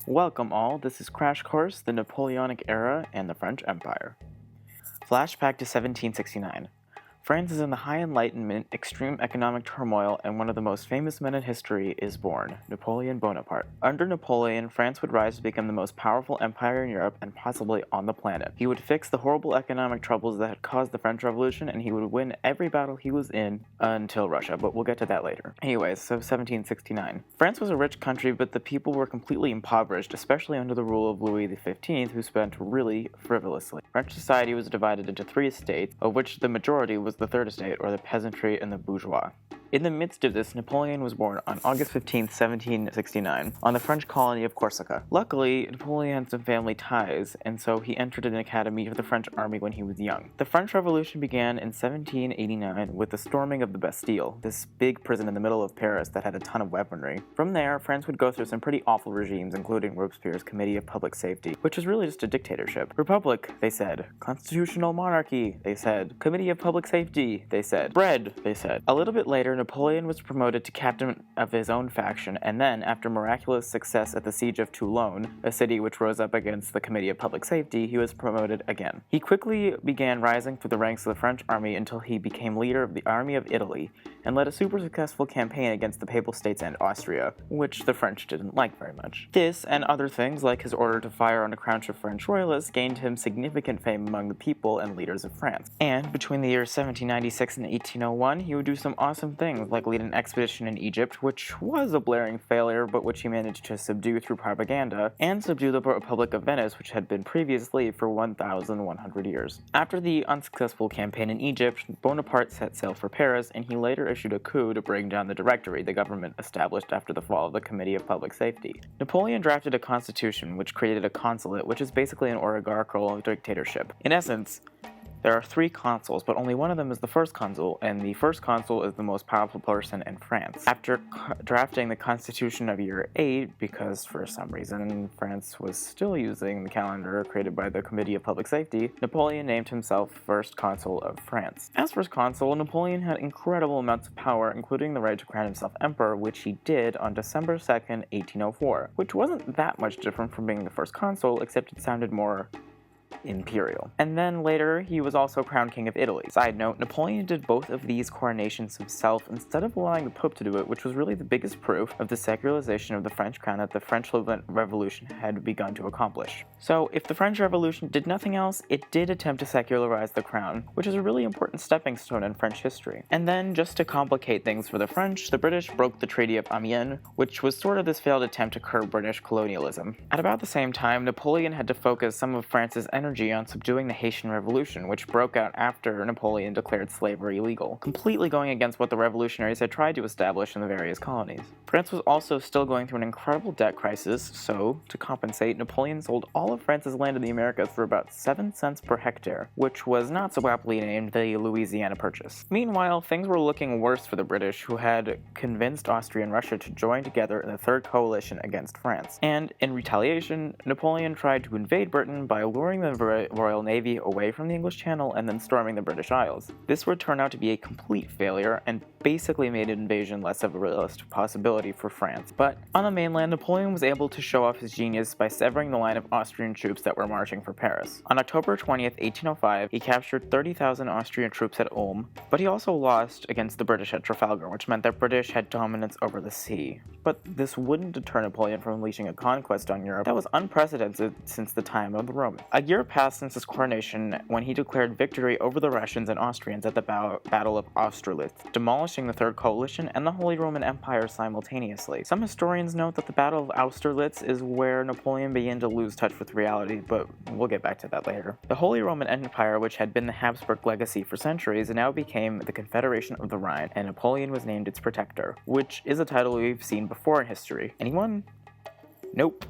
Welcome all, this is Crash Course, the Napoleonic Era and the French Empire. Flashback to 1769. France is in the high enlightenment, extreme economic turmoil, and one of the most famous men in history is born, Napoleon Bonaparte. Under Napoleon, France would rise to become the most powerful empire in Europe and possibly on the planet. He would fix the horrible economic troubles that had caused the French Revolution, and he would win every battle he was in until Russia, but we'll get to that later. Anyways, so 1769. France was a rich country, but the people were completely impoverished, especially under the rule of Louis XV, who spent really frivolously. French society was divided into three estates, of which the majority was the third estate, or the peasantry and the bourgeois. In the midst of this, Napoleon was born on August 15, 1769, on the French colony of Corsica. Luckily, Napoleon had some family ties, and so he entered an academy of the French army when he was young. The French Revolution began in 1789 with the storming of the Bastille, this big prison in the middle of Paris that had a ton of weaponry. From there, France would go through some pretty awful regimes, including Robespierre's Committee of Public Safety, which was really just a dictatorship. Republic, they said. Constitutional monarchy, they said. Committee of Public Safety, they said. Bread, they said. A little bit later, Napoleon was promoted to captain of his own faction, and then, after miraculous success at the siege of Toulon, a city which rose up against the Committee of Public Safety, he was promoted again. He quickly began rising through the ranks of the French army until he became leader of the Army of Italy, and led a super successful campaign against the Papal States and Austria, which the French didn't like very much. This, and other things like his order to fire on a crowd of French royalists, gained him significant fame among the people and leaders of France. And between the years 1796 and 1801, he would do some awesome things, like lead an expedition in Egypt, which was a blaring failure, but which he managed to subdue through propaganda, and subdue the Republic of Venice, which had been previously for 1,100 years. After the unsuccessful campaign in Egypt, Bonaparte set sail for Paris, and he later issued a coup to bring down the Directory, the government established after the fall of the Committee of Public Safety. Napoleon drafted a constitution which created a consulate, which is basically an oligarchical dictatorship. In essence, there are three consuls, but only one of them is the first consul, and the first consul is the most powerful person in France. After drafting the Constitution of Year 8, because for some reason France was still using the calendar created by the Committee of Public Safety, Napoleon named himself first consul of France. As first consul, Napoleon had incredible amounts of power, including the right to crown himself emperor, which he did on December 2nd, 1804, which wasn't that much different from being the first consul, except it sounded more imperial. And then later, he was also crowned King of Italy. Side note, Napoleon did both of these coronations himself instead of allowing the Pope to do it, which was really the biggest proof of the secularization of the French crown that the French Revolution had begun to accomplish. So, if the French Revolution did nothing else, it did attempt to secularize the crown, which is a really important stepping stone in French history. And then, just to complicate things for the French, the British broke the Treaty of Amiens, which was sort of this failed attempt to curb British colonialism. At about the same time, Napoleon had to focus some of France's energy on subduing the Haitian Revolution, which broke out after Napoleon declared slavery illegal, completely going against what the revolutionaries had tried to establish in the various colonies. France was also still going through an incredible debt crisis, so, to compensate, Napoleon sold all of France's land in the Americas for about 7 cents per hectare, which was not so aptly named the Louisiana Purchase. Meanwhile, things were looking worse for the British, who had convinced Austria and Russia to join together in the Third Coalition against France. And, in retaliation, Napoleon tried to invade Britain by luring the Royal Navy away from the English Channel and then storming the British Isles. This would turn out to be a complete failure and basically made an invasion less of a realistic possibility for France. But on the mainland, Napoleon was able to show off his genius by severing the line of Austrian troops that were marching for Paris. On October 20th, 1805, he captured 30,000 Austrian troops at Ulm, but he also lost against the British at Trafalgar, which meant that British had dominance over the sea. But this wouldn't deter Napoleon from unleashing a conquest on Europe that was unprecedented since the time of the Romans. A year passed since his coronation when he declared victory over the Russians and Austrians at the Battle of Austerlitz, demolishing the Third Coalition and the Holy Roman Empire simultaneously. Some historians note that the Battle of Austerlitz is where Napoleon began to lose touch with reality, but we'll get back to that later. The Holy Roman Empire, which had been the Habsburg legacy for centuries, now became the Confederation of the Rhine, and Napoleon was named its protector, which is a title we've seen before in history. Anyone? Nope.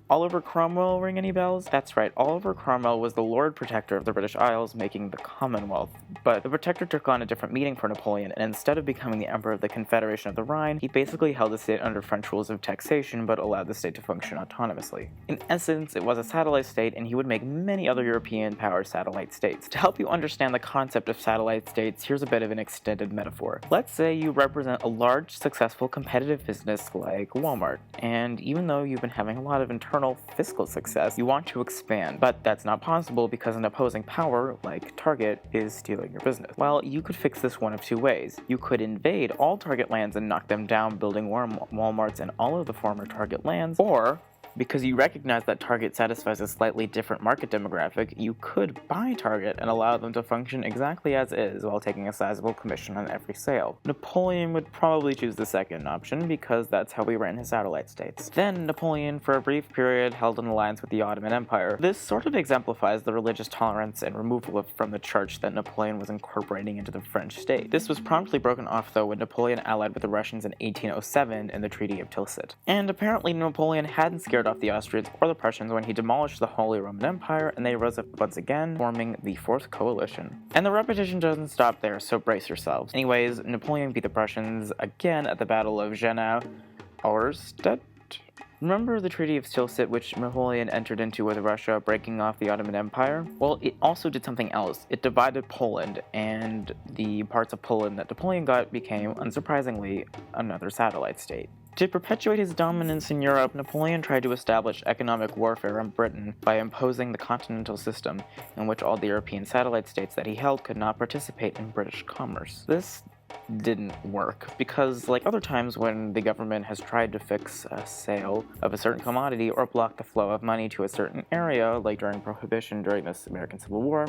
Oliver Cromwell ring any bells? That's right, Oliver Cromwell was the Lord Protector of the British Isles, making the Commonwealth. But the Protector took on a different meaning for Napoleon, and instead of becoming the Emperor of the Confederation of the Rhine, he basically held the state under French rules of taxation, but allowed the state to function autonomously. In essence, it was a satellite state, and he would make many other European powers satellite states. To help you understand the concept of satellite states, here's a bit of an extended metaphor. Let's say you represent a large, successful, competitive business like Walmart, and even though you've been having a lot of internal fiscal success, you want to expand, but that's not possible because an opposing power, like Target, is stealing your business. Well, you could fix this one of two ways. You could invade all Target lands and knock them down, building Walmarts in all of the former Target lands, or because you recognize that Target satisfies a slightly different market demographic, you could buy Target and allow them to function exactly as is while taking a sizable commission on every sale. Napoleon would probably choose the second option because that's how he ran his satellite states. Then Napoleon, for a brief period, held an alliance with the Ottoman Empire. This sort of exemplifies the religious tolerance and removal from the church that Napoleon was incorporating into the French state. This was promptly broken off though when Napoleon allied with the Russians in 1807 in the Treaty of Tilsit. And apparently Napoleon hadn't scared off the Austrians or the Prussians when he demolished the Holy Roman Empire, and they rose up once again, forming the Fourth Coalition. And the repetition doesn't stop there, so brace yourselves. Anyways, Napoleon beat the Prussians again at the Battle of Jena Auerstedt. Remember the Treaty of Tilsit, which Napoleon entered into with Russia, breaking off the Ottoman Empire? Well, it also did something else. It divided Poland, and the parts of Poland that Napoleon got became, unsurprisingly, another satellite state. To perpetuate his dominance in Europe, Napoleon tried to establish economic warfare on Britain by imposing the continental system, in which all the European satellite states that he held could not participate in British commerce. This didn't work because, like other times when the government has tried to fix a sale of a certain commodity or block the flow of money to a certain area, like during Prohibition during the American Civil War,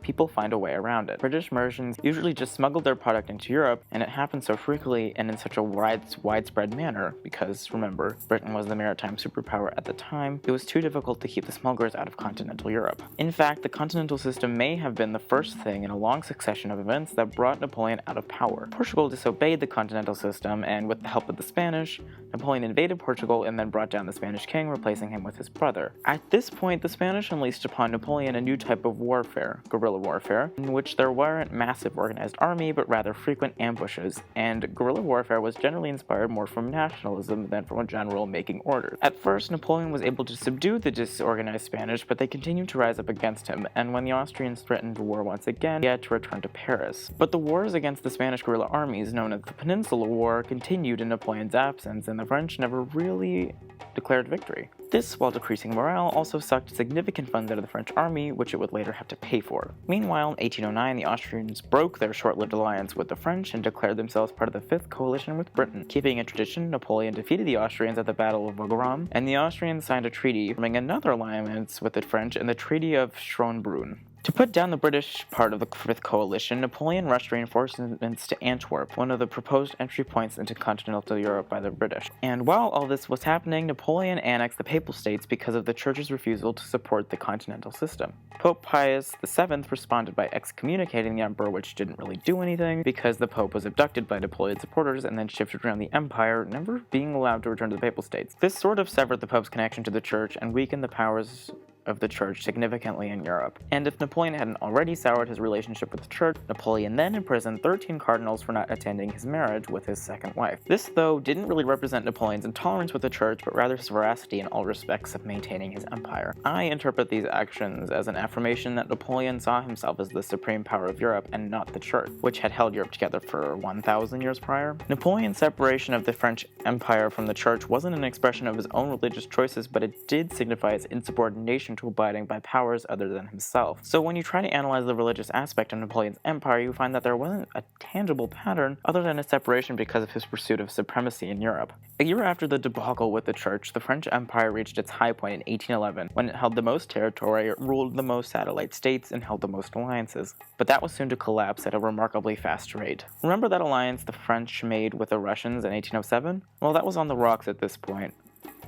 people find a way around it. British merchants usually just smuggled their product into Europe, and it happened so frequently and in such a widespread manner because, remember, Britain was the maritime superpower at the time. It was too difficult to keep the smugglers out of continental Europe. In fact, the continental system may have been the first thing in a long succession of events that brought Napoleon out of power. Portugal disobeyed the continental system, and with the help of the Spanish, Napoleon invaded Portugal and then brought down the Spanish king, replacing him with his brother. At this point, the Spanish unleashed upon Napoleon a new type of warfare, guerrilla warfare, in which there weren't massive organized army, but rather frequent ambushes, and guerrilla warfare was generally inspired more from nationalism than from a general making orders. At first, Napoleon was able to subdue the disorganized Spanish, but they continued to rise up against him, and when the Austrians threatened war once again, he had to return to Paris. But the wars against the Spanish guerrilla armies, known as the Peninsular War, continued in Napoleon's absence, and the French never really declared victory. This, while decreasing morale, also sucked significant funds out of the French army, which it would later have to pay for. Meanwhile, in 1809, the Austrians broke their short-lived alliance with the French and declared themselves part of the Fifth Coalition with Britain. Keeping a tradition, Napoleon defeated the Austrians at the Battle of Wagram, and the Austrians signed a treaty, forming another alliance with the French in the Treaty of Schönbrunn. To put down the British part of the Fifth Coalition, Napoleon rushed reinforcements to Antwerp, one of the proposed entry points into continental Europe by the British. And while all this was happening, Napoleon annexed the Papal States because of the Church's refusal to support the continental system. Pope Pius VII responded by excommunicating the emperor, which didn't really do anything, because the Pope was abducted by Napoleon's supporters and then shifted around the empire, never being allowed to return to the Papal States. This sort of severed the Pope's connection to the Church and weakened the powers of the Church significantly in Europe. And if Napoleon hadn't already soured his relationship with the Church, Napoleon then imprisoned 13 cardinals for not attending his marriage with his second wife. This, though, didn't really represent Napoleon's intolerance with the Church, but rather his veracity in all respects of maintaining his empire. I interpret these actions as an affirmation that Napoleon saw himself as the supreme power of Europe and not the Church, which had held Europe together for 1,000 years prior. Napoleon's separation of the French Empire from the Church wasn't an expression of his own religious choices, but it did signify his insubordination to abiding by powers other than himself. So when you try to analyze the religious aspect of Napoleon's empire, you find that there wasn't a tangible pattern other than a separation because of his pursuit of supremacy in Europe. A year after the debacle with the Church, the French Empire reached its high point in 1811, when it held the most territory, ruled the most satellite states, and held the most alliances. But that was soon to collapse at a remarkably fast rate. Remember that alliance the French made with the Russians in 1807? Well, that was on the rocks at this point.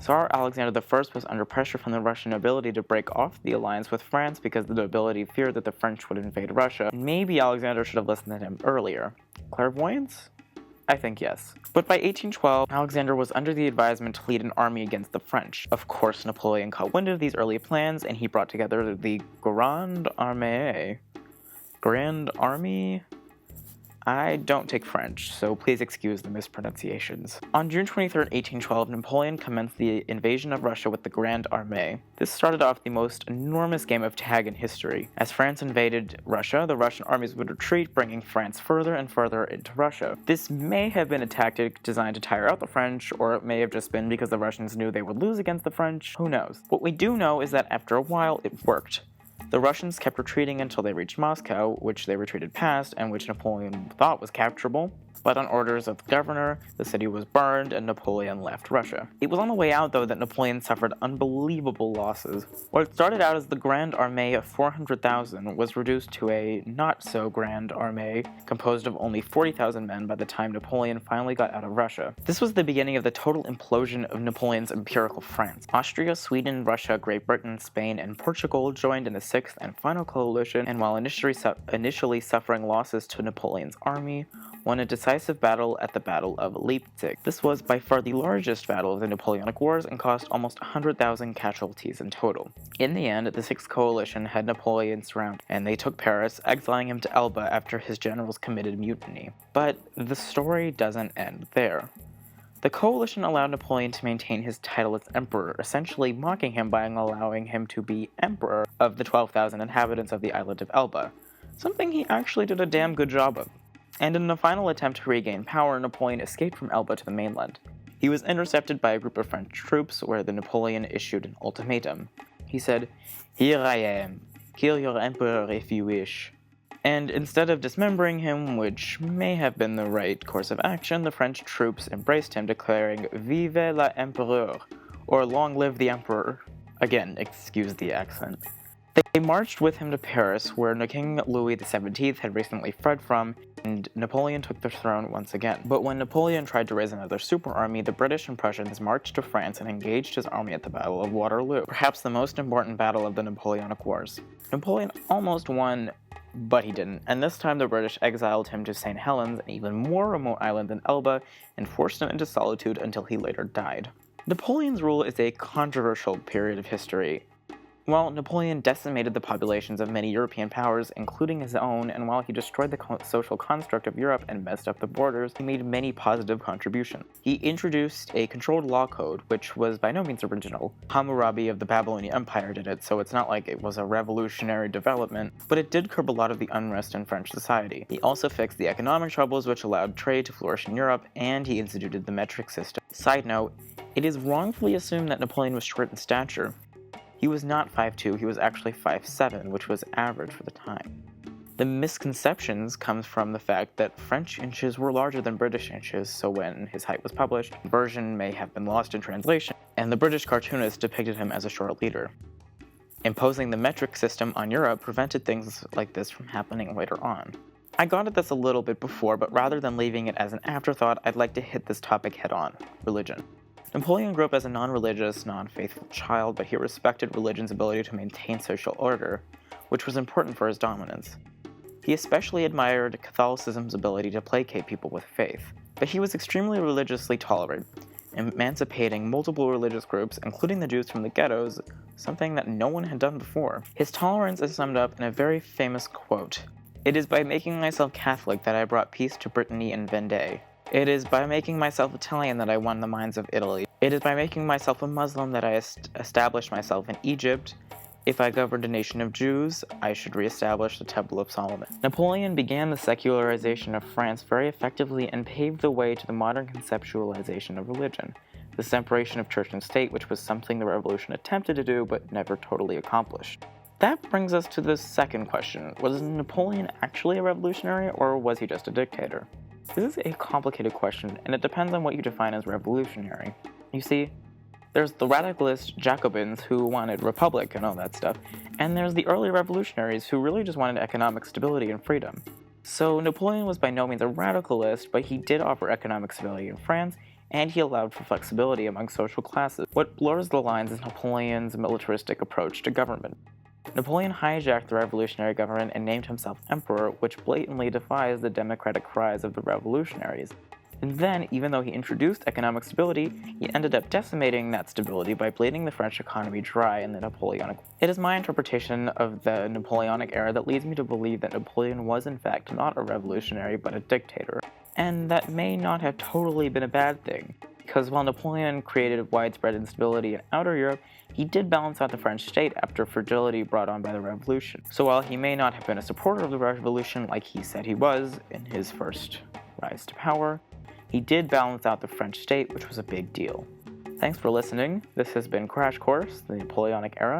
Tsar Alexander I was under pressure from the Russian nobility to break off the alliance with France because the nobility feared that the French would invade Russia. Maybe Alexander should have listened to him earlier. Clairvoyance? I think yes. But by 1812, Alexander was under the advisement to lead an army against the French. Of course, Napoleon caught wind of these early plans, and he brought together the Grande Armée. Grand Army? I don't take French, so please excuse the mispronunciations. On June 23, 1812, Napoleon commenced the invasion of Russia with the Grande Armée. This started off the most enormous game of tag in history. As France invaded Russia, the Russian armies would retreat, bringing France further and further into Russia. This may have been a tactic designed to tire out the French, or it may have just been because the Russians knew they would lose against the French. Who knows? What we do know is that after a while, it worked. The Russians kept retreating until they reached Moscow, which they retreated past, and which Napoleon thought was capturable. But on orders of the governor, the city was burned and Napoleon left Russia. It was on the way out, though, that Napoleon suffered unbelievable losses. What started out as the Grand Armée of 400,000 was reduced to a not-so-grand armée composed of only 40,000 men by the time Napoleon finally got out of Russia. This was the beginning of the total implosion of Napoleon's imperial France. Austria, Sweden, Russia, Great Britain, Spain, and Portugal joined in the sixth and final coalition, and while initially suffering losses to Napoleon's army, won a decisive battle at the Battle of Leipzig. This was by far the largest battle of the Napoleonic Wars and cost almost 100,000 casualties in total. In the end, the Sixth Coalition had Napoleon surrounded, and they took Paris, exiling him to Elba after his generals committed mutiny. But the story doesn't end there. The coalition allowed Napoleon to maintain his title as emperor, essentially mocking him by allowing him to be emperor of the 12,000 inhabitants of the island of Elba, something he actually did a damn good job of. And in a final attempt to regain power, Napoleon escaped from Elba to the mainland. He was intercepted by a group of French troops where the Napoleon issued an ultimatum. He said, "Here I am. Kill your emperor if you wish." And instead of dismembering him, which may have been the right course of action, the French troops embraced him, declaring "Vive l'Empereur," or "Long live the Emperor." Again, excuse the accent. They marched with him to Paris, where King Louis XVII had recently fled from, and Napoleon took the throne once again. But when Napoleon tried to raise another super army, the British and Prussians marched to France and engaged his army at the Battle of Waterloo, perhaps the most important battle of the Napoleonic Wars. Napoleon almost won, but he didn't, and this time the British exiled him to St. Helens, an even more remote island than Elba, and forced him into solitude until he later died. Napoleon's rule is a controversial period of history. While Napoleon decimated the populations of many European powers, including his own, and while he destroyed the social construct of Europe and messed up the borders, he made many positive contributions. He introduced a controlled law code, which was by no means original. Hammurabi of the Babylonian Empire did it, so it's not like it was a revolutionary development, but it did curb a lot of the unrest in French society. He also fixed the economic troubles, which allowed trade to flourish in Europe, and he instituted the metric system. Side note, it is wrongfully assumed that Napoleon was short in stature. He was not 5'2", he was actually 5'7", which was average for the time. The misconceptions comes from the fact that French inches were larger than British inches, so when his height was published, the version may have been lost in translation, and the British cartoonists depicted him as a short leader. Imposing the metric system on Europe prevented things like this from happening later on. I got at this a little bit before, but rather than leaving it as an afterthought, I'd like to hit this topic head on: religion. Napoleon grew up as a non-religious, non-faithful child, but he respected religion's ability to maintain social order, which was important for his dominance. He especially admired Catholicism's ability to placate people with faith, but he was extremely religiously tolerant, emancipating multiple religious groups, including the Jews from the ghettos, something that no one had done before. His tolerance is summed up in a very famous quote: "It is by making myself Catholic that I brought peace to Brittany and Vendée. It is by making myself Italian that I won the minds of Italy. It is by making myself a Muslim that I established myself in Egypt. If I governed a nation of Jews, I should reestablish the Temple of Solomon." Napoleon began the secularization of France very effectively and paved the way to the modern conceptualization of religion, the separation of church and state, which was something the revolution attempted to do but never totally accomplished. That brings us to the second question: was Napoleon actually a revolutionary, or was he just a dictator? This is a complicated question, and it depends on what you define as revolutionary. You see, there's the radicalist Jacobins who wanted republic and all that stuff, and there's the early revolutionaries who really just wanted economic stability and freedom. So Napoleon was by no means a radicalist, but he did offer economic stability in France, and he allowed for flexibility among social classes. What blurs the lines is Napoleon's militaristic approach to government. Napoleon hijacked the revolutionary government and named himself emperor, which blatantly defies the democratic cries of the revolutionaries. And then, even though he introduced economic stability, he ended up decimating that stability by bleeding the French economy dry in the Napoleonic. It is my interpretation of the Napoleonic era that leads me to believe that Napoleon was in fact not a revolutionary but a dictator. And that may not have totally been a bad thing, because while Napoleon created widespread instability in outer Europe, he did balance out the French state after fragility brought on by the revolution. So while he may not have been a supporter of the revolution like he said he was in his first rise to power, he did balance out the French state, which was a big deal. Thanks for listening. This has been Crash Course, the Napoleonic Era.